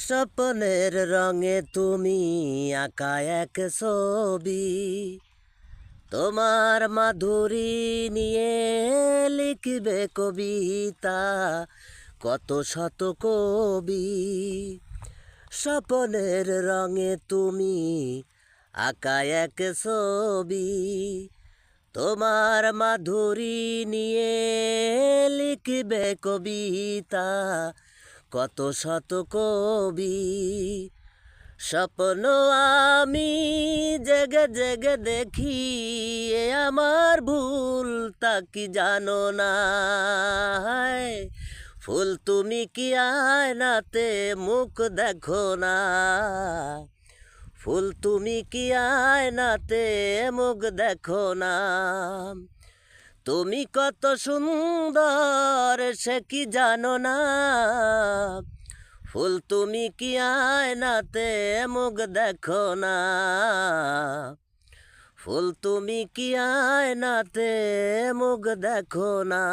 স্বপ্নের রঙে তুমি আঁকা এক ছবি, তোমার মাধুরী নিয়ে লিখবে কবিতা, কত শত কবি। স্বপ্নের রঙে তুমি আঁকা এক ছবি, তোমার মাধুরী নিয়ে লিখবে কবিতা, কত শত কবি। স্বপ্ন আমি জেগে জেগে দেখি, এ আমার ভুল তা কি জানো না। ফুল তুমি কি আয়নাতে মুখ দেখো না, ফুল তুমি কি আয়নাতে মুখ দেখো না। তুমি কত সুন্দর সে কি জানো না, ফুল তুমি কি আয়নাতে মুখ দেখো না, ফুল তুমি কি আয়নাতে মুখ দেখো না।